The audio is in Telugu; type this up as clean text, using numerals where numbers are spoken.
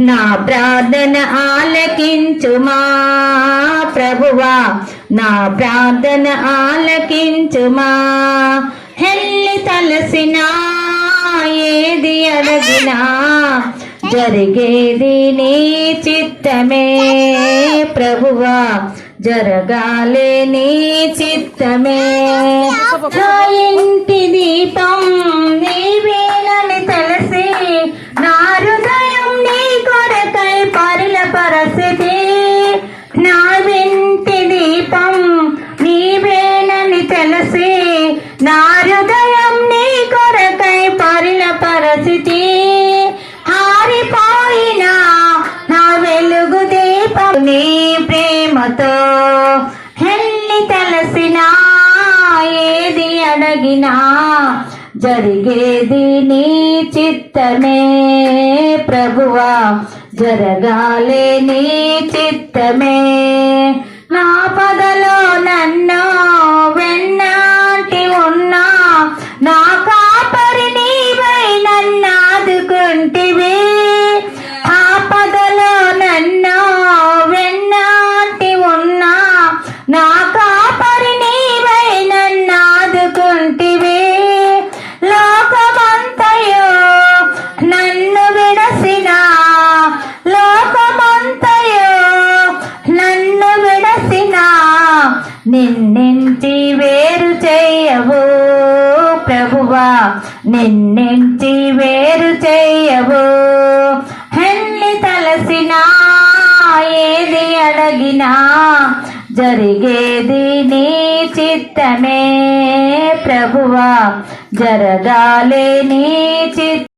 నా ప్రార్థన ఆలకించుమా ప్రభువా, నా ప్రార్థన ఆలకించుమా. హెల్లి తలసినా ఏది అడగినా జరిగేది నీ చిత్తమే ప్రభువా, జరగాలే నీ చిత్తమే. నా ఇంటి దీపం నీవేనని తెలిసి నా హృదయం నీ కొరకై పరిలపరసిది. నా ఇంటి దీపం నీవేనని తెలిసి నా హృదయం నీ కొరకై పరిలపరసిది. ఆరిపోయినా నా వెలుగు దీపం నీ ప్రేమతో. హెల్లి తలసినా ఏది అడగినా జరిగేది నీ చిత్తమే ప్రభువా, జరగాలే నీ చిత్తమే. నా పదలో నన్ను వెన్నాటి ఉన్నా నా కాపరి నీవై నన్నాదుకుంటివి. ఆ పదలో నన్ను వెన్నాటి ఉన్నా నా కాపరి నీవై నన్నాదుకుంటివి. లోకమంతయో నన్ను విడసిన, లోకమంతయో నన్ను విడసిన నిన్నించి వేరు చేయవు ప్రభువా, నిన్నించి వేరు చేయవు. హెల్లి తలసినా ఏది అడగినా జరిగేది నీ చిత్తమే ప్రభువా, జరగాలే నీ చిత్త.